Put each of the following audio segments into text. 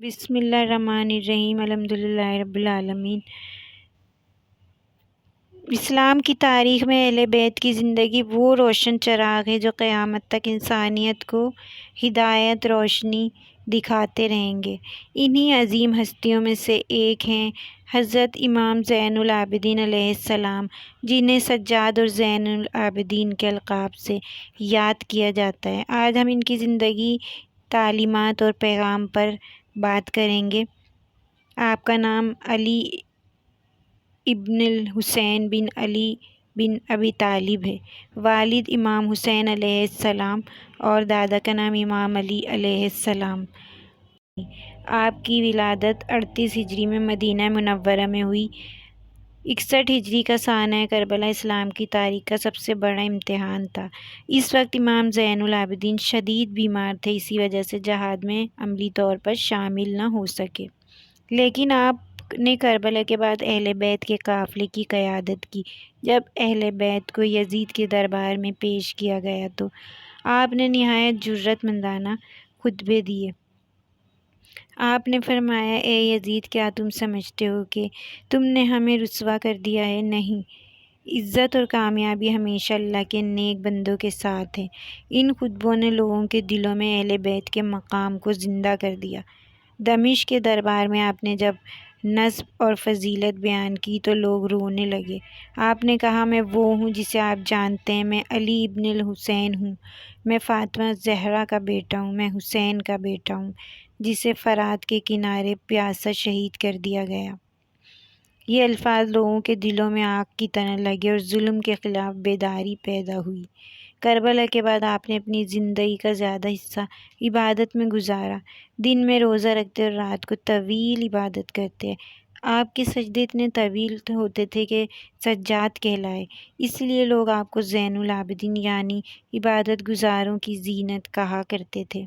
بسم اللہ الرحمن الرحیم الحمدللہ رب العالمین۔ اسلام کی تاریخ میں اہل بیت کی زندگی وہ روشن چراغ ہے جو قیامت تک انسانیت کو ہدایت روشنی دکھاتے رہیں گے۔ انہی عظیم ہستیوں میں سے ایک ہیں حضرت امام زین العابدین علیہ السلام، جنہیں سجاد اور زین العابدین کے القاب سے یاد کیا جاتا ہے۔ آج ہم ان کی زندگی، تعلیمات اور پیغام پر بات کریں گے۔ آپ کا نام علی ابن الحسین بن علی بن ابی طالب ہے۔ والد امام حسین علیہ السلام اور دادا کا نام امام علی علیہ السلام۔ آپ کی ولادت 38 ہجری میں مدینہ منورہ میں ہوئی۔ 61 ہجری کا سانحہ کربلا اسلام کی تاریخ کا سب سے بڑا امتحان تھا۔ اس وقت امام زین العابدین شدید بیمار تھے، اسی وجہ سے جہاد میں عملی طور پر شامل نہ ہو سکے۔ لیکن آپ نے کربلا کے بعد اہل بیت کے قافلے کی قیادت کی۔ جب اہل بیت کو یزید کے دربار میں پیش کیا گیا تو آپ نے نہایت جرأت مندانہ خطبے دیے۔ آپ نے فرمایا، اے یزید، کیا تم سمجھتے ہو کہ تم نے ہمیں رسوا کر دیا ہے؟ نہیں، عزت اور کامیابی ہمیشہ اللہ کے نیک بندوں کے ساتھ ہے۔ ان خطبوں نے لوگوں کے دلوں میں اہل بیت کے مقام کو زندہ کر دیا۔ دمشق کے دربار میں آپ نے جب نسب اور فضیلت بیان کی تو لوگ رونے لگے۔ آپ نے کہا، میں وہ ہوں جسے آپ جانتے ہیں، میں علی ابن الحسین ہوں، میں فاطمہ زہرا کا بیٹا ہوں، میں حسین کا بیٹا ہوں، جسے فرات کے کنارے پیاسا شہید کر دیا گیا۔ یہ الفاظ لوگوں کے دلوں میں آگ کی طرح لگے اور ظلم کے خلاف بیداری پیدا ہوئی۔ کربلا کے بعد آپ نے اپنی زندگی کا زیادہ حصہ عبادت میں گزارا۔ دن میں روزہ رکھتے اور رات کو طویل عبادت کرتے۔ آپ کے سجدے اتنے طویل ہوتے تھے کہ سجاد کہلائے۔ اس لیے لوگ آپ کو زین العابدین یعنی عبادت گزاروں کی زینت کہا کرتے تھے۔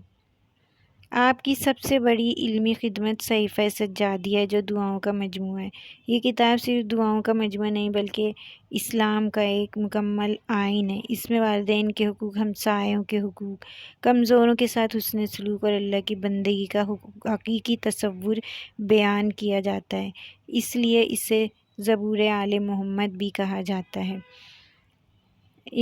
آپ کی سب سے بڑی علمی خدمت صحیفہ سجادیہ ہے، جو دعاؤں کا مجموعہ ہے۔ یہ کتاب صرف دعاؤں کا مجموعہ نہیں بلکہ اسلام کا ایک مکمل آئین ہے۔ اس میں والدین کے حقوق، ہمسایوں کے حقوق، کمزوروں کے ساتھ حسن سلوک اور اللہ کی بندگی کا حقیقی تصور بیان کیا جاتا ہے۔ اس لیے اسے زبور آل محمد بھی کہا جاتا ہے۔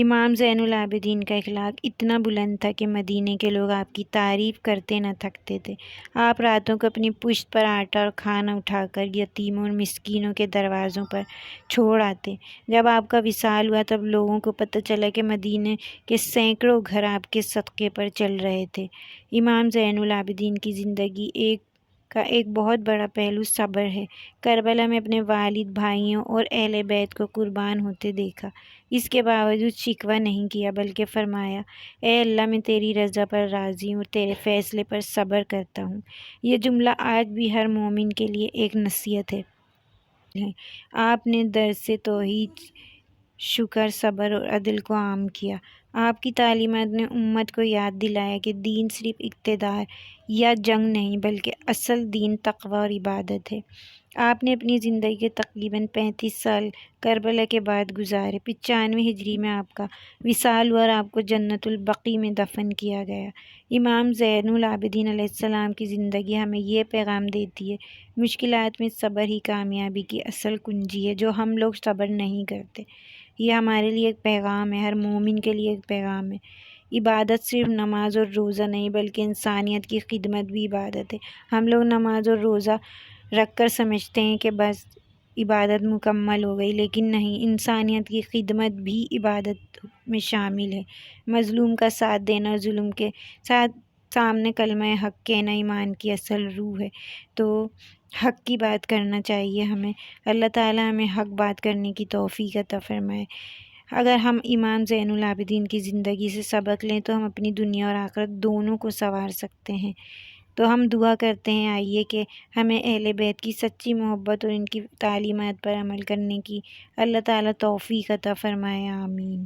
امام زین العابدین کا اخلاق اتنا بلند تھا کہ مدینے کے لوگ آپ کی تعریف کرتے نہ تھکتے تھے۔ آپ راتوں کو اپنی پشت پر آٹا اور کھانا اٹھا کر یتیموں اور مسکینوں کے دروازوں پر چھوڑ آتے۔ جب آپ کا وصال ہوا تب لوگوں کو پتہ چلا کہ مدینے کے سینکڑوں گھر آپ کے صدقے پر چل رہے تھے۔ امام زین العابدین کی زندگی کا ایک بہت بڑا پہلو صبر ہے۔ کربلا میں اپنے والد، بھائیوں اور اہل بیت کو قربان ہوتے دیکھا، اس کے باوجود شکوہ نہیں کیا بلکہ فرمایا، اے اللہ، میں تیری رضا پر راضی ہوں اور تیرے فیصلے پر صبر کرتا ہوں۔ یہ جملہ آج بھی ہر مومن کے لیے ایک نصیحت ہے۔ آپ نے درس توحید، شکر، صبر اور عدل کو عام کیا۔ آپ کی تعلیمات نے امت کو یاد دلایا کہ دین صرف اقتدار یا جنگ نہیں بلکہ اصل دین تقوی اور عبادت ہے۔ آپ نے اپنی زندگی کے تقریباً 35 سال کربلا کے بعد گزارے۔ 95 ہجری میں آپ کا وصال ہوا اور آپ کو جنت البقیع میں دفن کیا گیا۔ امام زین العابدین علیہ السلام کی زندگی ہمیں یہ پیغام دیتی ہے، مشکلات میں صبر ہی کامیابی کی اصل کنجی ہے۔ جو ہم لوگ صبر نہیں کرتے، یہ ہمارے لیے ایک پیغام ہے، ہر مومن کے لیے ایک پیغام ہے۔ عبادت صرف نماز اور روزہ نہیں بلکہ انسانیت کی خدمت بھی عبادت ہے۔ ہم لوگ نماز اور روزہ رکھ کر سمجھتے ہیں کہ بس عبادت مکمل ہو گئی، لیکن نہیں، انسانیت کی خدمت بھی عبادت میں شامل ہے۔ مظلوم کا ساتھ دینا اور ظلم کے سامنے کلمہ حق کہنا ایمان کی اصل روح ہے۔ تو حق کی بات کرنا چاہیے ہمیں۔ اللہ تعالیٰ ہمیں حق بات کرنے کی توفیق عطا فرمائے۔ اگر ہم امام زین العابدین کی زندگی سے سبق لیں تو ہم اپنی دنیا اور آخرت دونوں کو سنوار سکتے ہیں۔ تو ہم دعا کرتے ہیں، آئیے کہ ہمیں اہل بیت کی سچی محبت اور ان کی تعلیمات پر عمل کرنے کی اللہ تعالیٰ توفیق عطا فرمائے، آمین۔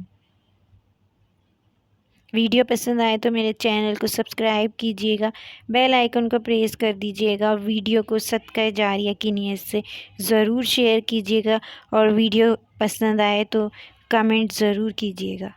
ویڈیو پسند آئے تو میرے چینل کو سبسکرائب کیجیے گا، بیل آئیکن کو پریس کر دیجیے گا اور ویڈیو کو صدقہ جاریہ کی نیت سے ضرور شیئر کیجیے گا، اور ویڈیو پسند آئے تو کمنٹ ضرور کیجیے گا۔